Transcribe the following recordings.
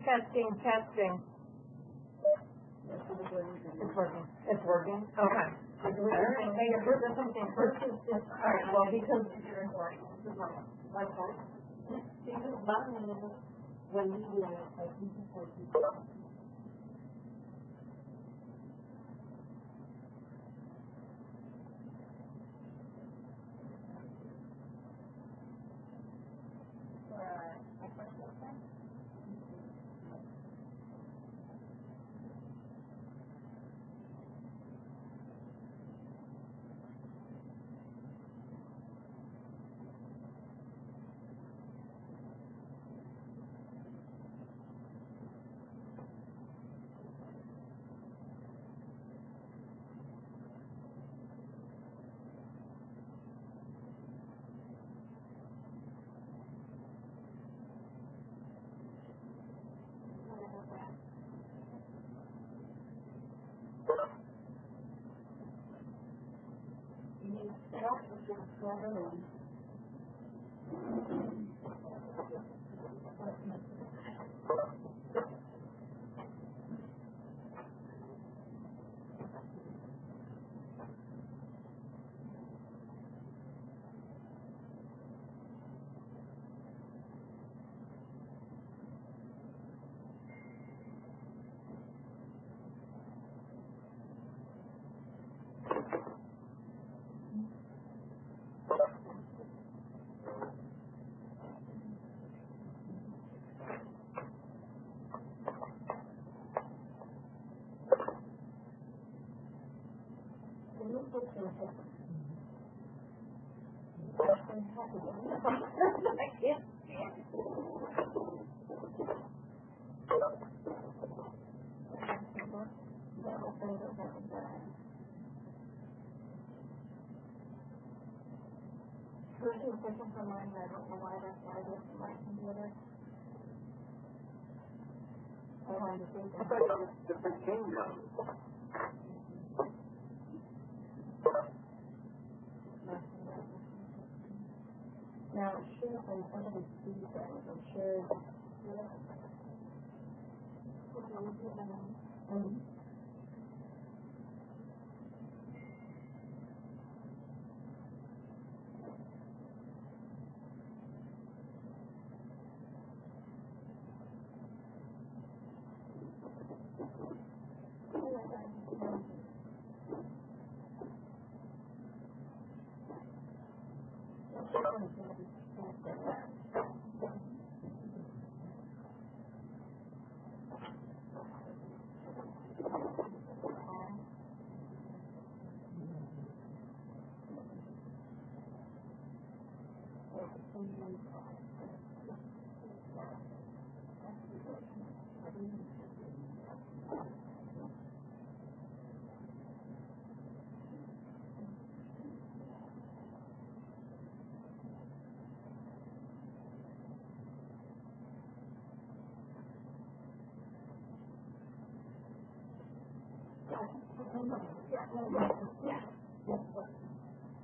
Testing, testing. It's working. It's working? Okay. All right, well, because you're recording. Okay. Because when we do it, like, we just like, different kingdom. Now, it should have been under the feedback. I'm sure.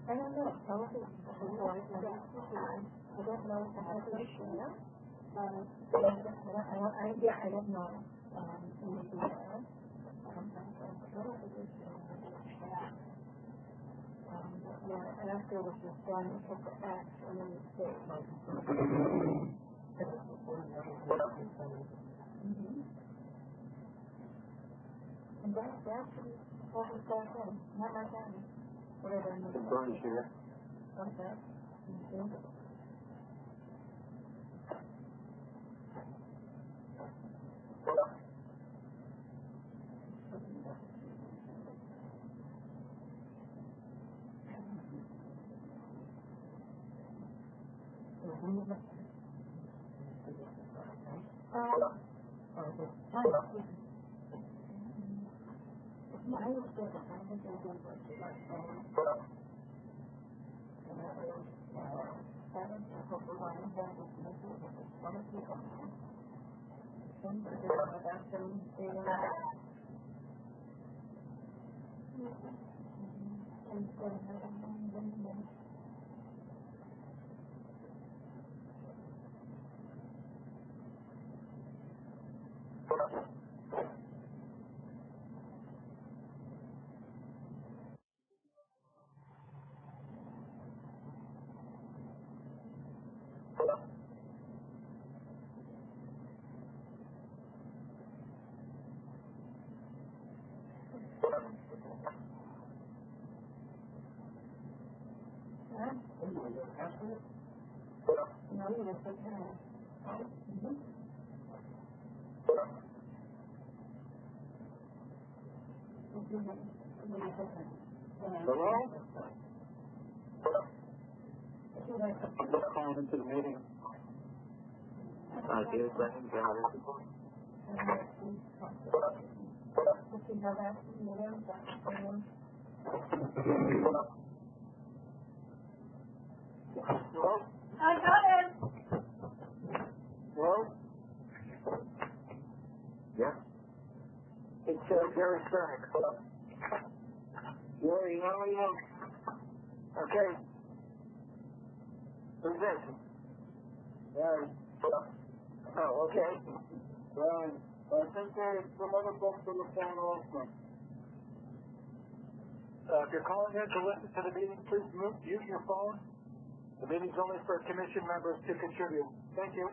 I don't know. Probably before I don't know if I have to share. I don't know. And after it was just done, it took the X and then the state. And that's what was back then, not my family. Whatever I need. Burn here. Okay. money, it's okay. Hello? I'm just calling into the meeting. Dear Brendan, Hello? I got it. Hello? Yeah? It's Jerry Stern. Jerry, how are you? Okay. Who's this? Right. Oh, okay. Right. I think there's some other folks on the phone also. If you're calling in to listen to the meeting, please use your phone. The meeting's only for commission members to contribute. Thank you.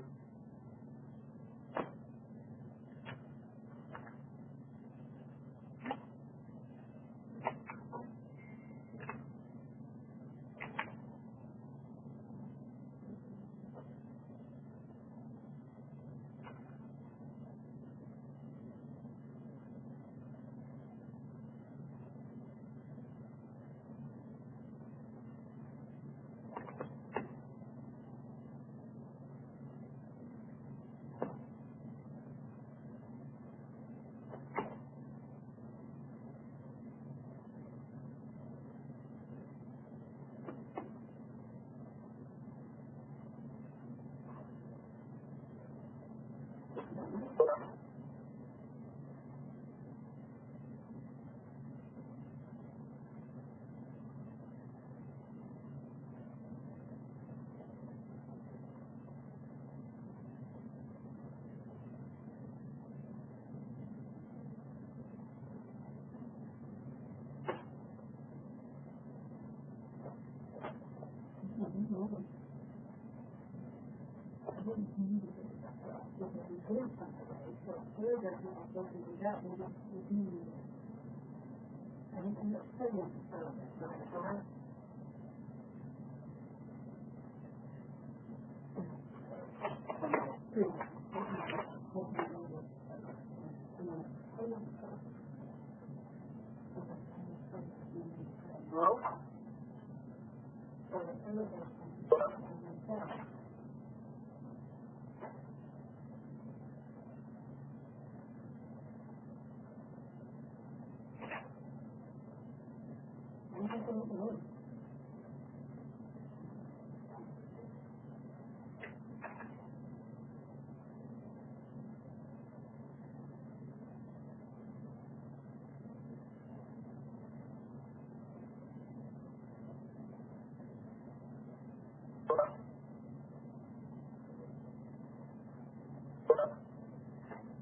Hello?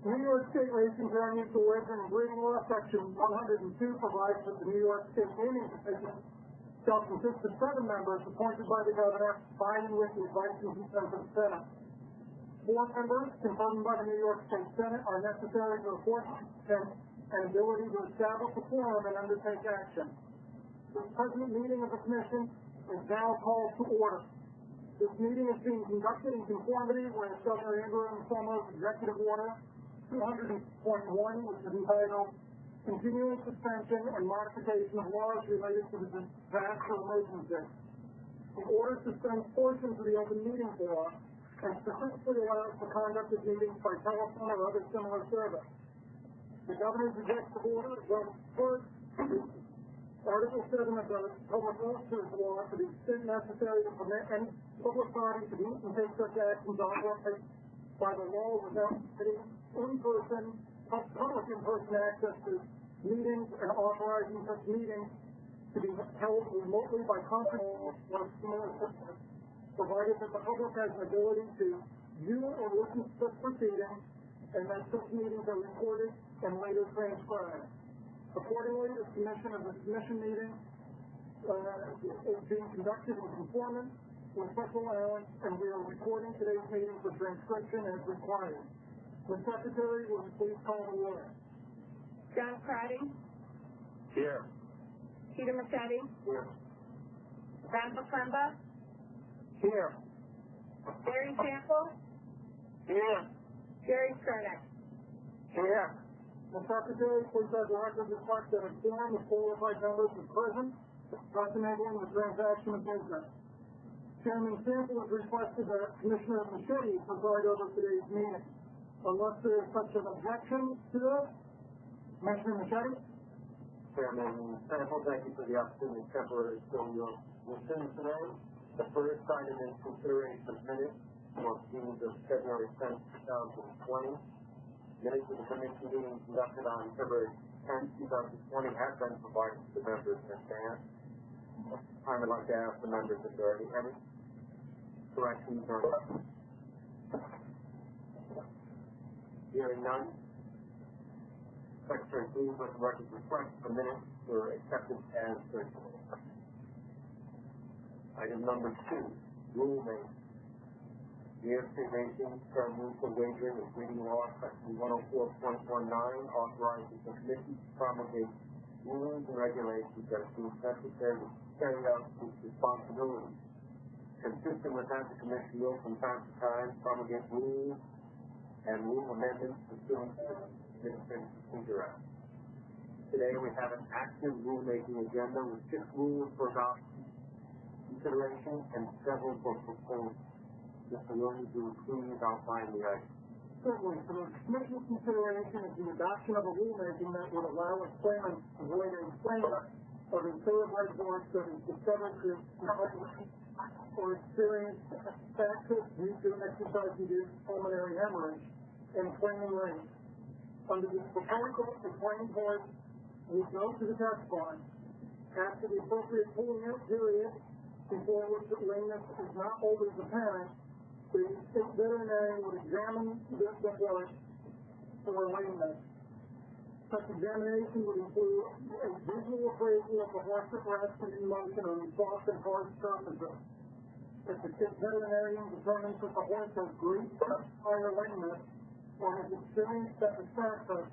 New York State Racing Journey to Wagering and Breeding Law, Section 102 provides that the New York State Gaming Commission shall consist of 7 members appointed by the governor, by and with the advice and consent of the Senate. 4 members confirmed by the New York State Senate are necessary to report consent and ability to establish a quorum and undertake action. The present meeting of the Commission is now called to order. This meeting is being conducted in conformity with Governor Andrew Cuomo's Executive Order 200.1, which is entitled Continuing Suspension and Modification of Laws Related to the Disaster Emergency. The order suspends portions of the open meeting law and specifically allows the conduct of meetings by telephone or other similar service. The Governor's Executive Order is referred to Article 7 of the Public Officers Law to the extent necessary to permit any public body to meet and take such actions authorized by the law without permitting public in-person access to meetings and authorizing such meetings to be held remotely by conference or similar systems, provided that the public has an ability to view or listen to such proceedings and that such meetings are recorded and later transcribed. Accordingly, the commission meeting is being conducted in conformance with such allowance, and we are recording today's meeting for transcription as required. The Secretary, will you please call the order? John Crotty. Here. Peter Massetti. Here. Randall Clemba. Here. Gary Sample, Here. Gary Skronick. Here. The Secretary, please have the record reflect that a quorum of qualified members is present, thus enabling the transaction of business. Chairman Sample has requested that Commissioner Machete preside over today's meeting. Unless there is such an objection to this, Commissioner Machete? Chairman Sample, thank you for the opportunity to temporarily fill your sins today. The first item is consideration of minutes for meetings of February 10th, 2020. Minutes of the commission meeting conducted on February 10th, 2020 have been provided to the members in advance. I would like to ask the members if there are any corrections or hearing none. Secretary, please let the record reflect the minutes were accepted as circulated. Item number 2, rulemaking. The New York State Racing Term Rules for Wagering and Breeding Law, Section 104.19, authorizes the Commission to promulgate rules and regulations that are deemed necessary to carry out its responsibilities. Consistent with that, the Commission will from time to time promulgate rules and rule amendments pursuant to the Administrative Procedure Act. Today we have an active rulemaking agenda with 6 rules for adoption, consideration, and several for proposal. Mr. Williams, will you please outline the item? Certainly. For the Commission's consideration is the adoption of a rulemaking that would allow a claimant to avoid a claim of a thoroughbred horse that is discovered through or experienced access due to an exercise-induced pulmonary hemorrhage and claiming range. Under this proposal, the claimed horse would go to the test barn. After the appropriate pulling out period, before which the lameness is not always apparent, the state veterinarian would examine the horse for lameness. Such examination would include a visual appraisal of the horse at rest and in motion on soft and hard surfaces. If the state veterinarian determines that the horse has great higher lameness or has experienced epistaxis,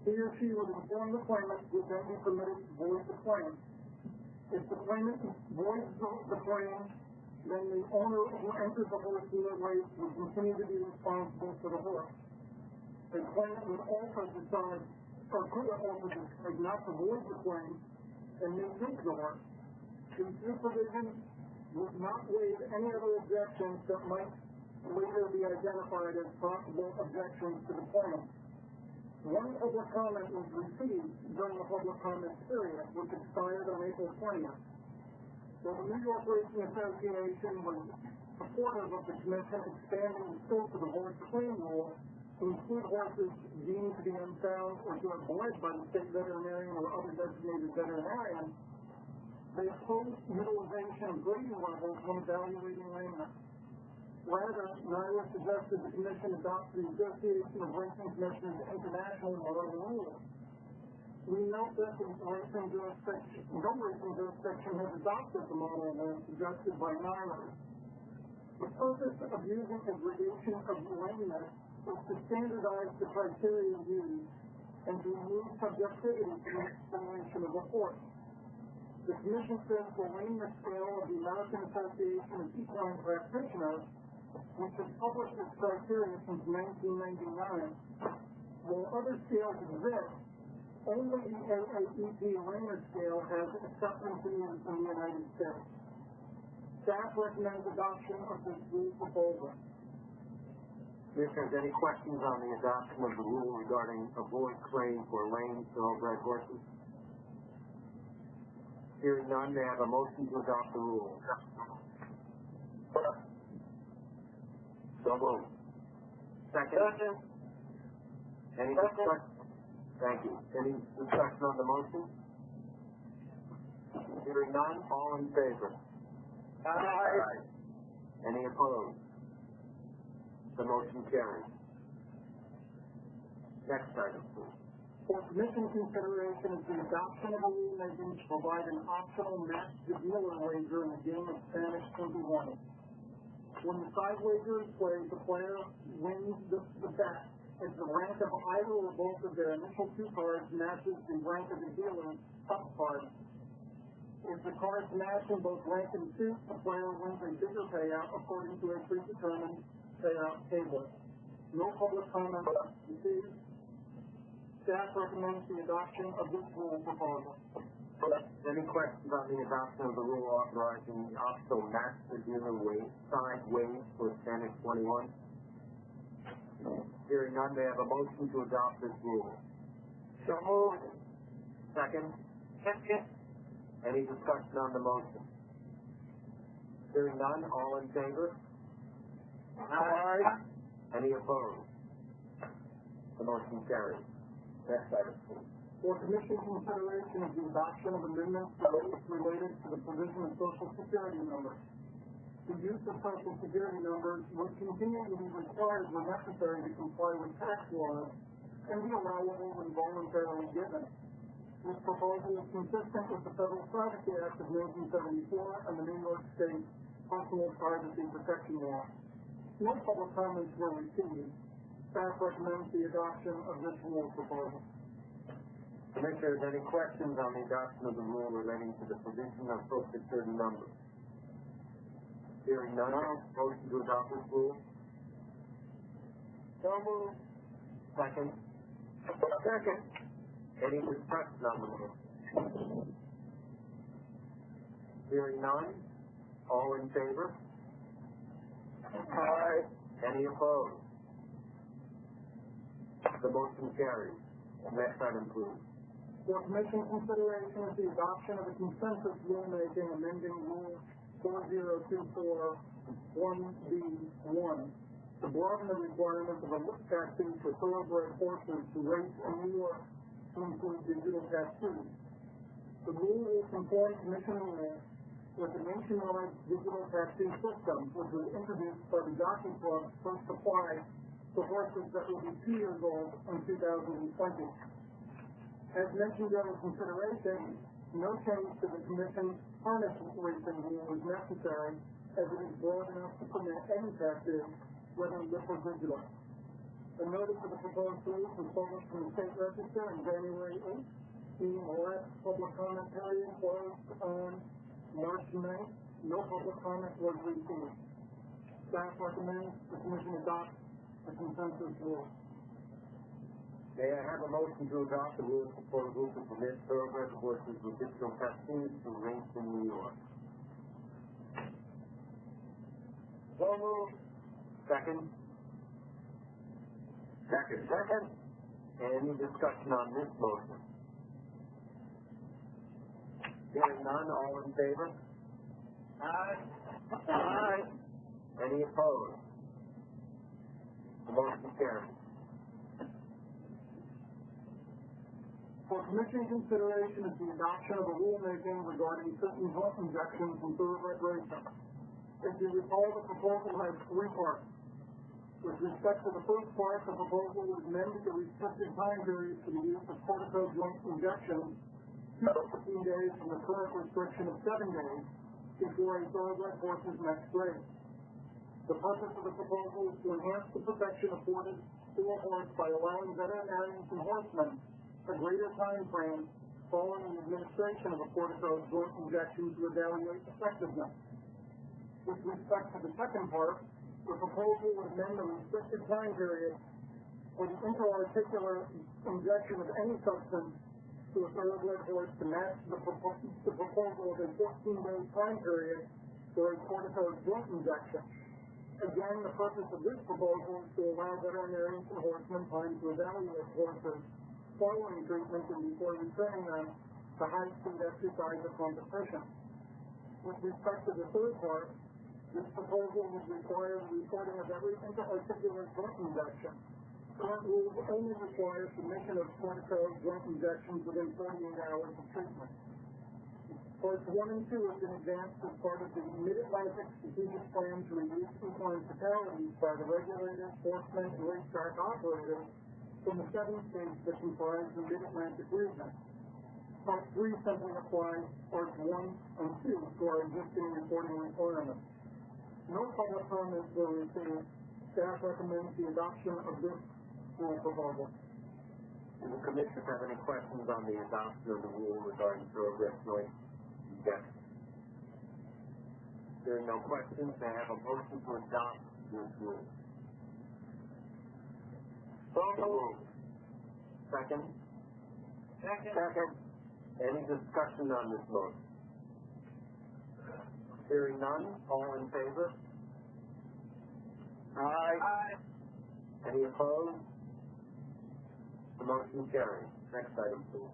he or she would inform the claimant who would then be permitted to void the claim. If the claimant voids the claim, then the owner who enters the horse dealer race would continue to be responsible for the horse. The claimant would also decide, or could also decide not to void the claim and may take the horse. These new provisions would not waive any other objections that might later be identified as possible objections to the claim. One public comment was received during the public comment period, which expired on April 20th. So the New York Racing Association was supportive of the Commission expanding the scope of the horse claim rule to include horses deemed to be unsound or to have bled by the state veterinarian or other designated veterinarian. They opposed utilization of grading levels when evaluating lameness. Rather, NYRA suggested the Commission adopt the Association of Racing Commissioners International Model Rule. We note that no racing jurisdiction has adopted the model rule suggested by NYRA. The purpose of using a gradation of lameness is to standardize the criteria used and to remove subjectivity from the explanation of a horse. The Commission says the lameness scale of the American Association of Equine Practitioners, which has published its criteria since 1999. While other scales exist, only the AAEP lameness scale has acceptance in the United States. Staff recommends adoption of this rule proposal. Commissioners, any questions on the adoption of the rule regarding a void claim for lame thoroughbred horses? Hearing none, may I have a motion to adopt the rule? So moved. Second. Any discussion? Thank you. Any discussion on the motion? Hearing none, all in favor? Aye. Any opposed? The motion carries. Next item, please. For Commission consideration is the adoption of a rulemaking to provide an optional match the dealer wager in the game of Spanish 21. When the side wager is played, the player wins the bet if the rank of either or both of their initial 2 cards matches the rank of the dealer's top card. If the cards match in both rank and suit, the player wins a bigger payout according to a predetermined payout table. No public comment received. Staff recommends the adoption of this rule proposal. Any questions on the adoption of the rule authorizing the optional master dealer side waive for Standard 21? Hearing none, may I have a motion to adopt this rule? So moved. Second? Second. Any discussion on the motion? Hearing none, all in favor? Aye. Any opposed? The motion carries. Next item, please. For commission consideration of the adoption of amendments related to the provision of Social Security numbers. The use of Social Security numbers would continue to be required when necessary to comply with tax laws and be allowable when voluntarily given. This proposal is consistent with the Federal Privacy Act of 1974 and the New York State Personal Privacy Protection Law. No public comments were received. Staff recommends the adoption of this rule proposal. Commissioners, any questions on the adoption of the rule relating to the provision of Social Security numbers? Hearing none, motion to adopt this rule? So moved. Second? Second. Any discussion on the motion? Hearing none, all in favor? Aye. Any opposed? The motion carries. Next item, please. For commission consideration of the adoption of a consensus rulemaking amending Rule 4024-1B1 to broaden the requirements of a lip tattoo for thoroughbred horses to race in New York to include digital tattoos. The rule will conform commission rules with the nationwide digital tattoo system, which was introduced by the Jockey Club's first supply for horses that will be 2 years old in 2020. As mentioned during consideration, no change to the Commission's harness racing rule is necessary, as it is broad enough to permit any tattoo, whether lip or digital. A notice of the proposed rule was published in the State Register on January 8th. The last public comment period closed on March 9th. No public comment was received. Staff recommends the Commission adopt the consensus rule. May I have a motion to adopt the rule proposal to permit thoroughbred horses with digital tattoos to race in New York? So moved. Second? Second. Any discussion on this motion? Hearing none, all in favor? Aye. Aye. Any opposed? The motion carries. For commission consideration is the adoption of a rulemaking regarding certain joint injections in thoroughbred racing. If you recall, the proposal has 3 parts. With respect to the first part, the proposal would amend the restricted time period for the use of cortico joint injections to 15 days from the current restriction of 7 days before a thoroughbred horse's next race. The purpose of the proposal is to enhance the protection afforded to a horse by allowing veterinarians and horsemen a greater time frame following the administration of a cortico joint injection to evaluate effectiveness. With respect to the second part, the proposal would amend the restricted time period for the intra-articular injection of any substance to a thoroughbred horse to match the proposal of a 14-day time period for a cortico joint injection. Again, the purpose of this proposal is to allow veterinarians and horsemen time to evaluate horses following treatment and before returning them to high-speed exercise or competition. With respect to the third part, this proposal would require the reporting of every intra-articular joint injection. Current rules only require submission of cortico joint injections within 48 hours of treatment. Parts 1 and 2 have been advanced as part of the Mid-Atlantic Strategic Plan to reduce equine fatalities by the regulators, horsemen, and racetrack operators from the 7 states that comprise the Mid-Atlantic region. Part 3 simply applies Parts 1 and 2 to our existing reporting requirements. No public comments were received. Staff recommends the adoption of this rule proposal. Do the commissioners have any questions on the adoption of the rule regarding thoroughbred joint Yes. There are no questions. May I have a motion to adopt this rule? So moved. Second? Second. Any discussion on this motion? Hearing none, all in favor? Aye. Any opposed? The motion carries. Next item, please.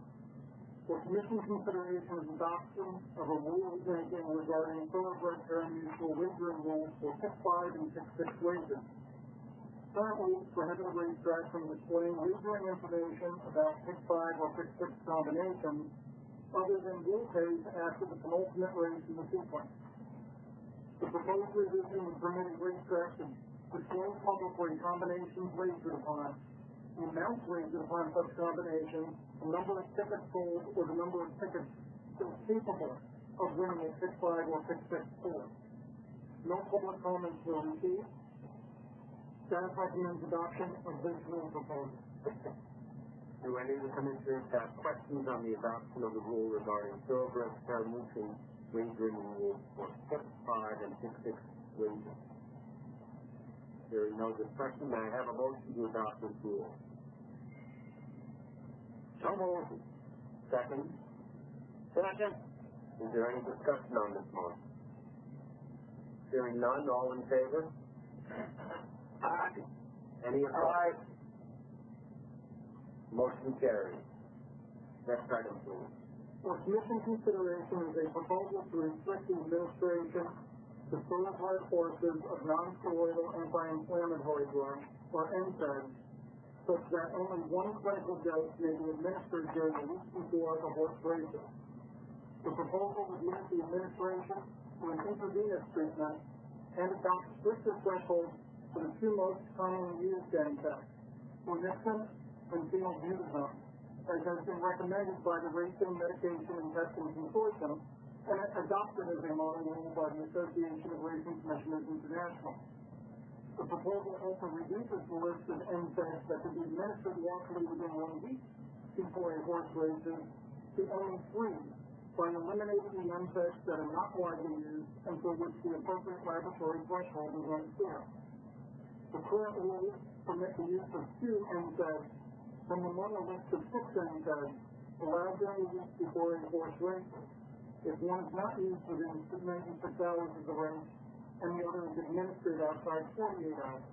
For commission consideration is adoption of a rule making regarding thoroughbred pari-mutuel wagering rules for 6-5 and 6-6 wages. Current rules prohibit a racetrack from displaying wagering information about 6-5 or 6-6 combinations other than rule pays after the penultimate race in the sequence. The proposed revision would permit racetracks to display publicly combinations wagered upon, the amounts wagered upon such combinations, the number of tickets sold, or the number of tickets still capable of winning a 6-5 or 6-6 score. No public comments were received. Staff recommends adoption of this rule proposal. Do any of the commissioners have questions on the adoption of the rule regarding thoroughbred pari-mutuel wagering rules for 6-5 and 6-6 wages? There is no discussion. May I have a motion to adopt this rule? So moved. Second? Second. Is there any discussion on this motion? Hearing none, all in favor? Aye. Any opposed? Motion carries. Next item, please. For commission consideration is a proposal to restrict the administration to certified courses of non-steroidal anti-inflammatory drugs, or NSAIDs, such that only one clinical dose may be administered during the week before the horse races. The proposal would limit the administration to an intravenous treatment and adopt stricter thresholds for the two most commonly used NSAIDs, Onixium and phenylbutazone, as has been recommended by the Racing Medication and Testing Consortium and adopted as a model rule by the Association of Racing Commissioners International. The proposal also reduces the list of NSAIDs that can be administered lawfully within 1 week before a horse races to only 3 by eliminating the NSAIDs that are not widely used and for which the appropriate laboratory threshold is unclear. The current rules permit the use of 2 NSAIDs from among a list of 6 NSAIDs allowed during the week before a horse races. If one is not used within 96 hours of the race, and the other is administered outside 48 hours.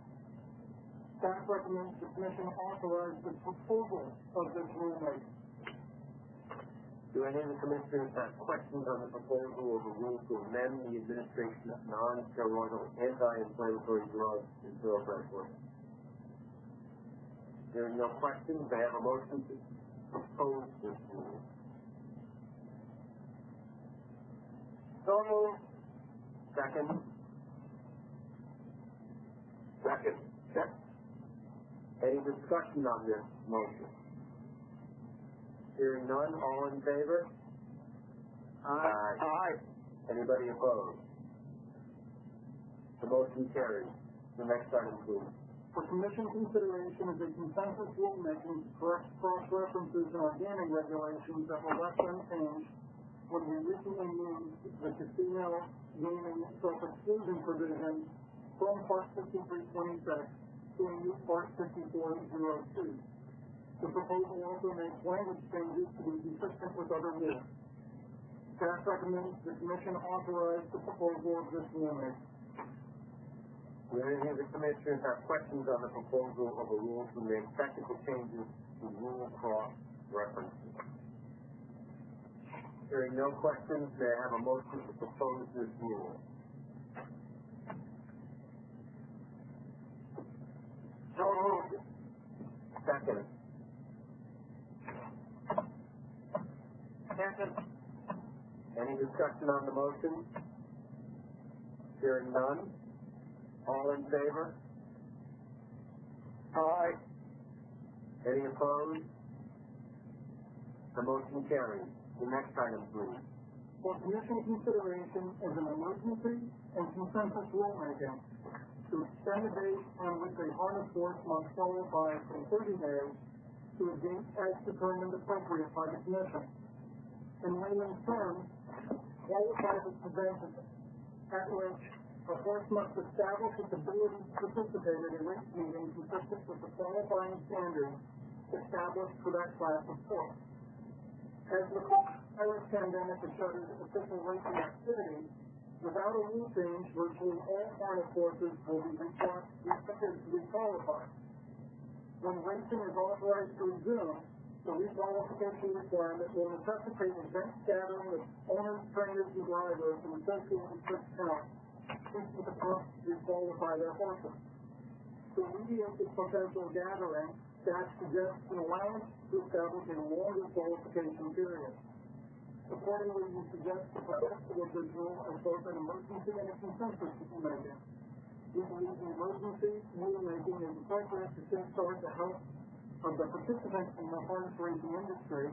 Staff recommends the Commission authorize the proposal of this rulemaking. Do any of the commissioners have questions on the proposal of a rule to amend the administration of non-steroidal anti-inflammatory drugs in thoroughbred horses? There are no questions. May I have a motion to propose this rule? So moved. Second? Second. Any discussion on this motion? Hearing none, all in favor? Aye. Aye. Anybody opposed? The motion carries. The next item, please. For Commission consideration is a consensus rulemaking to correct cross-references in our gaming regulations that were left unchanged when we recently moved the casino gaming self-exclusion provision from Part 5326 to a new Part 5402. The proposal also makes language changes to be consistent with other rules. Staff recommends the Commission authorize the proposal of this rulemaking. Do any of the commissioners have questions on the proposal of a rule to make technical changes to rule cross-references? Hearing no questions, may I have a motion to propose this rule? So moved. Second. Second. Any discussion on the motion? Hearing none. All in favor? Aye. Any opposed? The motion carries. The next item, please. For Commission consideration is an emergency and consensus rulemaking to extend the date on which a harness horse must qualify from 30 days to a date as determined appropriate by the Commission. In layman's terms, qualifies as presented, at which a horse must establish its ability to participate in a race meeting consistent with the qualifying standards established for that class of horse. As the virus pandemic has shuttered official racing activity, without a rule change, virtually all harness horses will be required to be qualified. When racing is authorized to resume, the requalification requirement will necessitate a dense gathering of owners, trainers, and drivers and associated such counts, seeking to requalify their horses. To alleviate this potential gathering, staff suggests an allowance to establish a longer qualification period. Accordingly, we suggest the proposal of this rule as both an emergency and a consensus rulemaking. We believe the emergency rulemaking is appropriate to safeguard the health of the participants in the harness racing industry.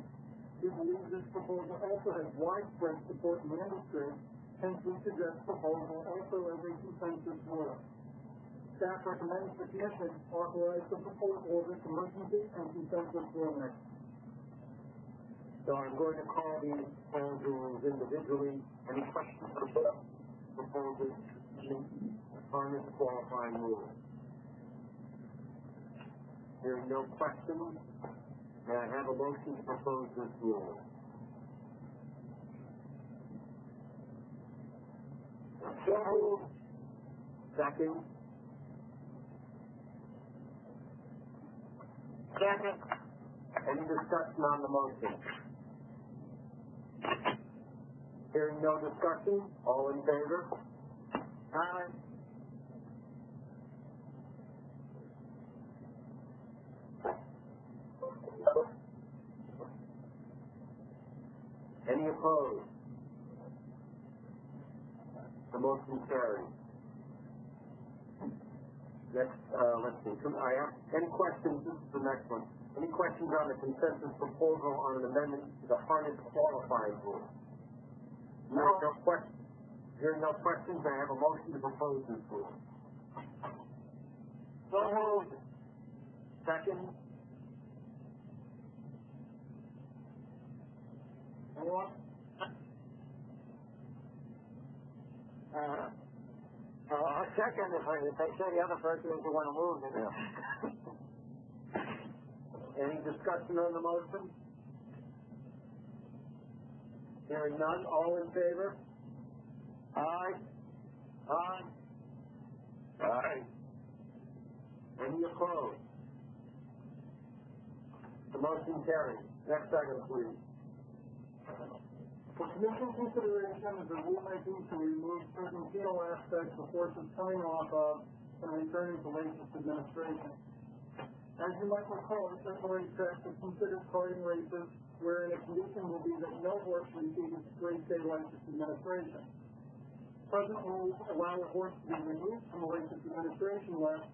We believe this proposal also has widespread support in the industry, hence we suggest proposal also as a consensus rule. Staff recommends the Commission authorize the proposal of this emergency and consensus rulemaking. So I'm going to call these proposals individually. Any questions for both proposals? Harness qualifying rule. Hearing no questions, may I have a motion to propose this rule? So moved. Second. Second. Any discussion on the motion? Hearing no discussion, all in favor? Aye. Any opposed? The motion carries. Next, let's see. I have any questions? This is the next one. Any questions on the consensus proposal on an amendment to the harness qualifying rule? No questions. Hearing no questions, I have a motion to propose this rule. So moved. Second. Anyone? Second, if they say the other person is the one who moved it. Any discussion on the motion? Hearing none, all in favor? Aye. Aye. Aye. Any opposed? The motion carries. Next item, please. For Commission consideration is a rulemaking to remove certain penal aspects of horses coming off of and returning to licensed administration. As you might recall, February 6th is considered carting races, wherein a condition will be that no horse receives grade day licensed administration. Present rules allow a horse to be removed from the licensed administration list,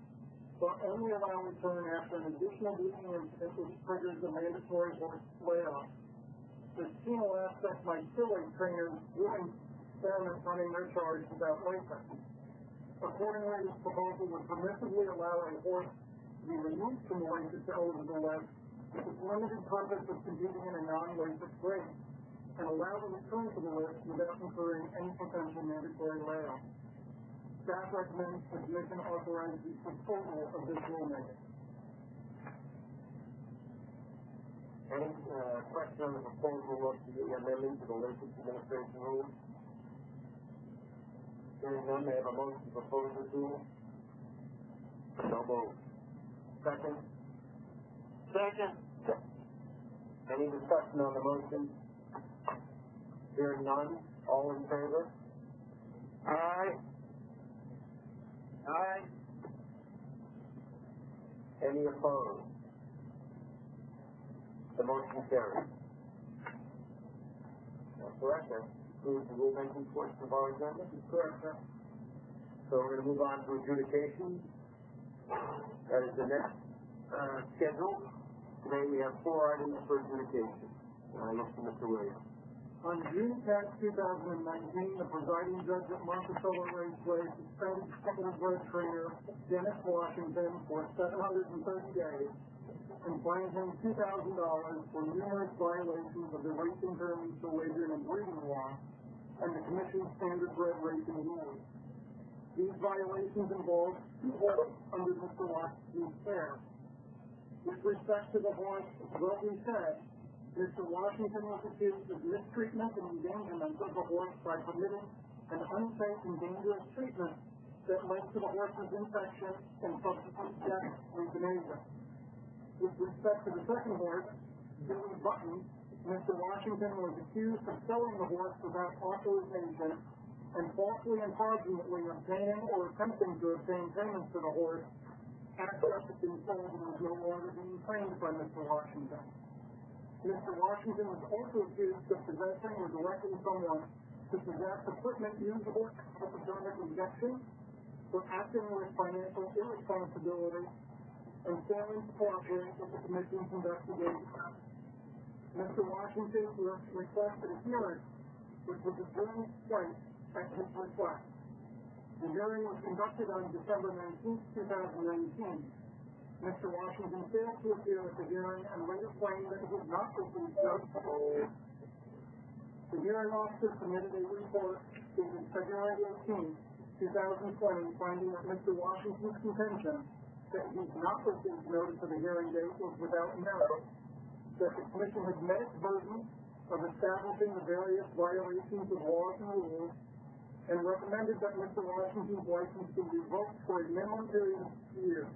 but only allow return after an additional bleeding incident which triggers a mandatory horse layoff. This penal aspect might still aid trainers doing experiments running their charge without license. Accordingly, this proposal would permissively allow a horse to be removed from the licensed eligible list with its limited purpose of competing in a non-licensed race, and allow the return to the list without incurring any potential mandatory layoff. Staff recommends the Commission authorize the proposal of this rulemaking. Any question on the proposal of the amendment to the licensed administration rules? Hearing none, may I have a motion to propose this rule? So moved. Second? Second. Any discussion on the motion? Hearing none, all in favor? Aye. Aye. Any opposed? The motion carries. That's correct, that concludes the rulemaking portion of our agenda. That's correct, sir. So we're going to move on to adjudication. That is the next schedule. Today we have 4 items for adjudication. I look to Mr. Williams. On June 10, 2019, the presiding judge at Monticello Raceway suspended Thoroughbred trainer Dennis Washington for 730 days and fined him $2,000 for numerous violations of the Racing Term Mutual Wagering and Breeding Law, and the Commission's standard bred racing rules. These violations involve two horses under Mr. Washington's care. With respect to the horse, what we said, Mr. Washington was accused of mistreatment and endangerment of the horse by permitting an unsafe and dangerous treatment that led to the horse's infection and subsequent death or euthanasia. With respect to the second horse, Billy Button, Mr. Washington was accused of selling the horse without authorization and falsely and fraudulently obtaining or attempting to obtain payments for the horse after it had been told it was no longer being trained by Mr. Washington. Mr. Washington was also accused of possessing or directing someone to possess equipment usable for hypodermic injection, for acting with financial irresponsibility, and failing to cooperate with the Commission's investigation. Mr. Washington requested a hearing, which was adjourned twice at his request. The hearing was conducted on December 19, 2019. Mr. Washington failed to appear at the hearing and later claimed that he had not received notice. The hearing officer submitted a report dated February 18, 2020, finding that Mr. Washington's contention that he had not received notice of the hearing date was without merit, that the Commission had met its burden of establishing the various violations of laws and rules, and recommended that Mr. Washington's license be revoked for a minimum period of 2 years.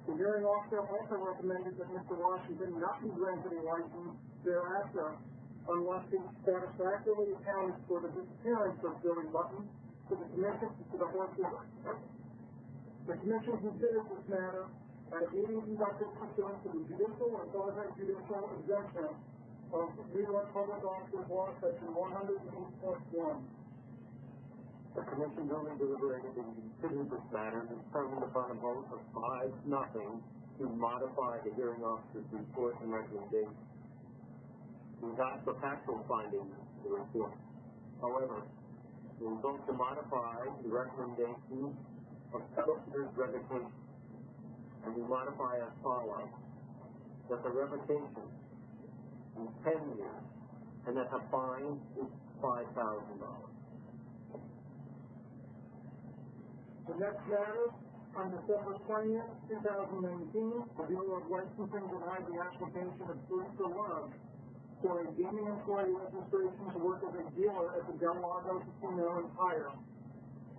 The hearing officer also recommended that Mr. Washington not be granted a license thereafter unless he satisfactorily accounted for the disappearance of Billy Button to the Commission to the horse's. The Commission considered this matter at a meeting conducted pursuant to the judicial or quasi-judicial exemption of New York Public Officers Law, Section 108.1. The Commission duly deliberated and considered this matter and determined upon a vote of 5-0 to modify the hearing officer's report and recommendation. We asked for factual findings in the report. However, we vote to modify the recommendation of Commissioner's revocation, and we modify as follows: that the revocation is 10 years, and that the fine is $5,000. The next matter, on December 20th, 2019, the Bureau of Licensing denied the application of Teresa Love for a gaming employee registration to work as a dealer at the Del Lago Casino in Tyre.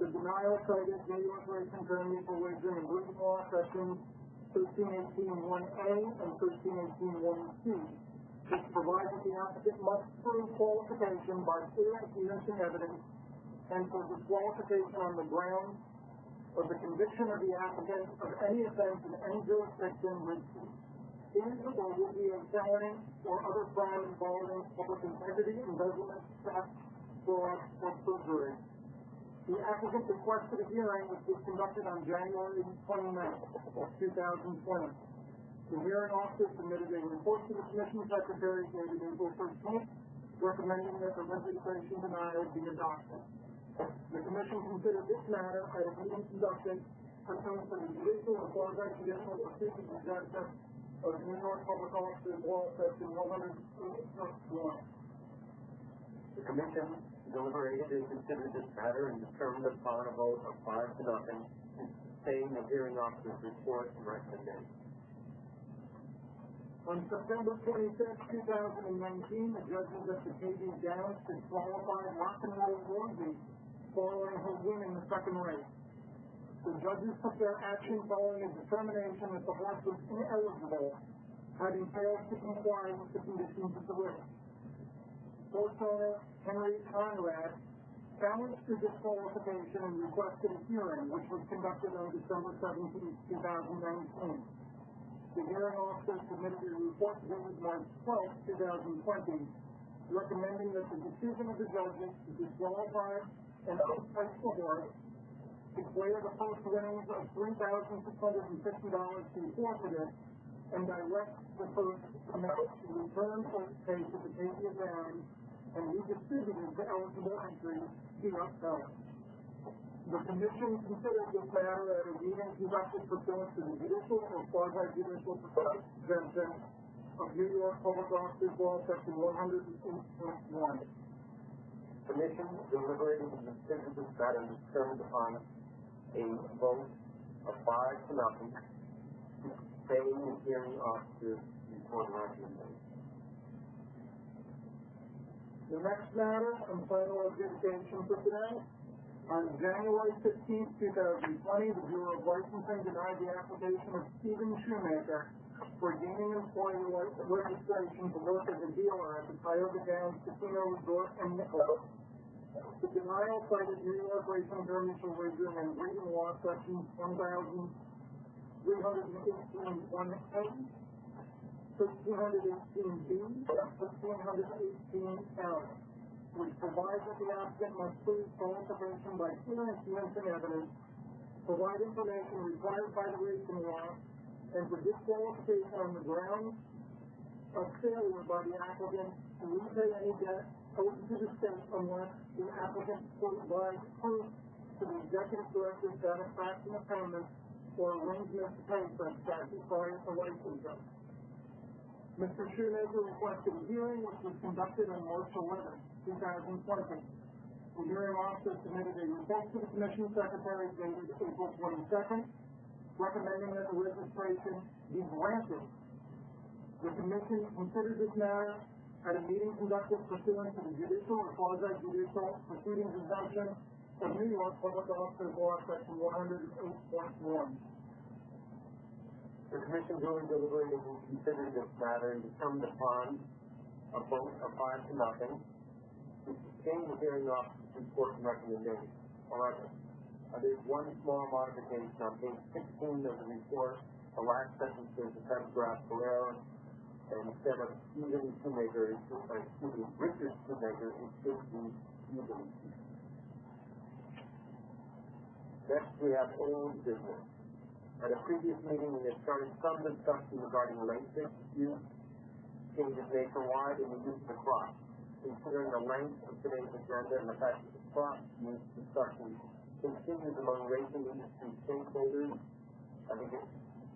The denial cited New York Racing Tourney for Wagering and Breeding Law Sections 1318.1a and 1318.1c, which provides that the applicant must prove qualification by clear and convincing evidence and for disqualification on the grounds of the conviction of the applicant of any offense in any jurisdiction which is or will be a felony or other crime involving public integrity, embezzlement, theft, fraud, or perjury. The applicant requested a hearing which was conducted on January 29th, 2020. The hearing officer submitted a report to the Commission Secretary dated April 13th, recommending that the registration denial be adopted. The Commission considered this matter at a meeting conducted pursuant to the judicial or quasi-judicial procedures exemption of New York Public Officers Law, Section 108.1. The Commission deliberated and considered this matter and determined upon a vote of 5-0 to sustain the hearing officer's report and recommendation. On September 25th, 2019, the judges at the K.D. Downs disqualified Rock and Roll Rosie following her win in the second race. The judges took their action following a determination that the horse was ineligible, having failed to comply with the conditions of the race. Horse owner Henry Conrad challenged the disqualification and requested a hearing, which was conducted on December 17, 2019. The hearing officer submitted a report dated March 12, 2020, recommending that the decision of the judges to disqualify and outprice the horse, declare the first winnings of $3,650 be forfeited, and direct the first amount to return for its case at the K.D. Downs and redistributed to eligible entries be upheld. The Commission considered this matter at a meeting conducted pursuant to the judicial or quasi-judicial exemption of New York Public Officers Law, Section 108.1. Commission deliberated and considered this matter and determined upon a vote of 5-0 to pay the hearing officer report recommendation. The next matter and final adjudication for today. On January 15th, 2020, the Bureau of Licensing denied the application of Stephen Shoemaker for gaining employee registration to work as a dealer at the Tioga Downs Casino Resort in Nicholas. The denial cited New York Racing Commercial Wagering and Breeding Law Section 1,318.1A, 1,318B, and 1,318L, which provides that the applicant must prove qualification by clear and convincing evidence, provide information required by the racing law, and for disqualification on the grounds of failure by the applicant to repay any debt owed to the state unless the applicant provides proof to the executive director's satisfaction of payments or arrangement to pay such taxes prior to licensing. Mr. Shoemaker requested a hearing which was conducted on March 11, 2020. The hearing officer submitted a report to the Commission Secretary dated April 22nd, recommending that the registration be granted. The Commission considered this matter at a meeting conducted pursuant to the judicial or quasi-judicial proceedings exemption of New York Public Officers Law Section 108.1. The Commission duly deliberated and considered this matter and determined upon a vote of 5-0 to sustain the hearing officer's report and recommendation. However, there's one small modification on page 16 of the report. The last sentence is the paragraph Ferrer, and instead of Stephen Shoemaker, Richard Shoemaker, it should be Stephen. Next, we have old business. At a previous meeting, we had started some discussion regarding length disputes, changes nationwide, and the use of the cross. Considering the length of today's agenda and the fact that the cross use discussion continues among racing industry stakeholders, I think it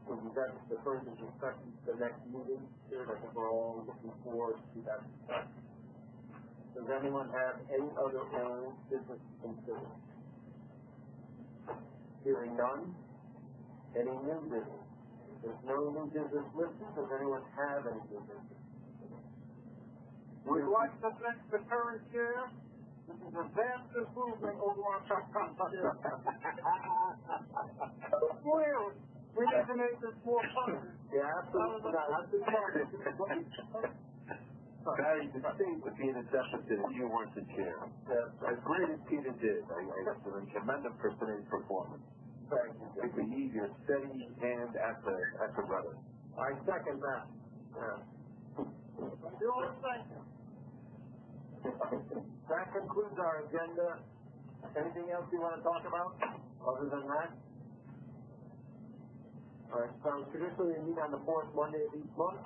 would be best to defer the discussion to the next meeting. Here, I think we're all looking forward to that discussion. Does anyone have any other old business to consider? Hearing none. Any new business? There's no new business listed. Does anyone have any new business? Would you like to thank the current chair? This is a vast improvement over our current chair. Clearly, we need to make this more fun. Yeah, absolutely. Barry, the state would be in a deficit if you weren't the chair. As great as Peter did, I'm tremendous for today's performance. Thank you. I think we need your steady hand at the rudder. I second that. You're all thank you. That concludes our agenda. Anything else you want to talk about other than that? All right, so traditionally we meet on the fourth Monday of each month.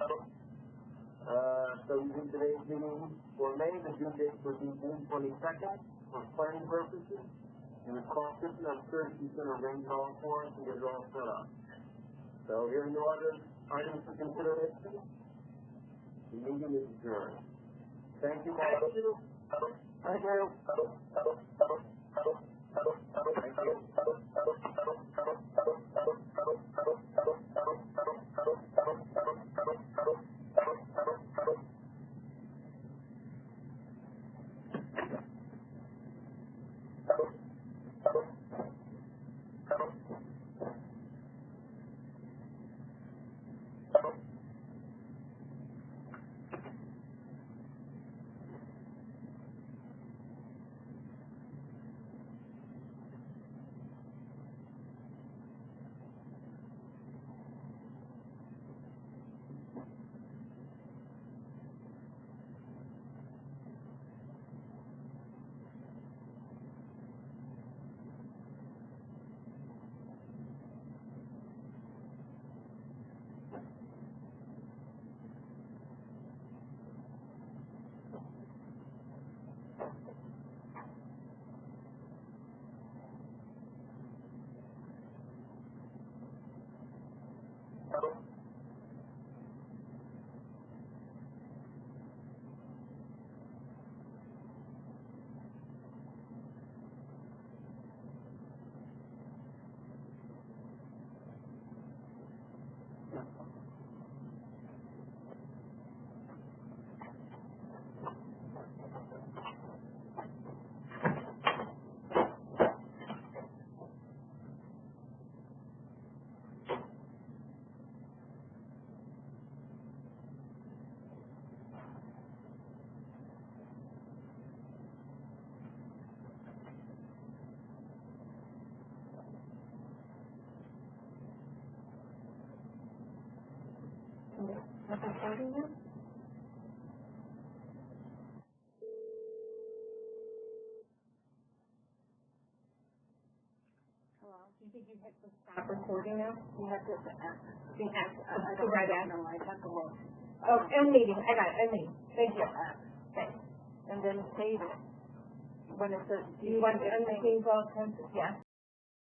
So using today's meeting for May, the due date would be June 22nd for planning purposes. You would call Kristen. I'm sure she's going to arrange it all for us and get it all set up. So here are no other items for consideration. The meeting is adjourned. Thank you. Thank you. Thank you. Do you think you have to stop recording now? You have to, You have to, I go right back. know, I'd have to look. Oh, end meeting, I got it, end meeting, thank you. Thanks. And then save it. When it says, You want to end meeting, all kinds of, yeah.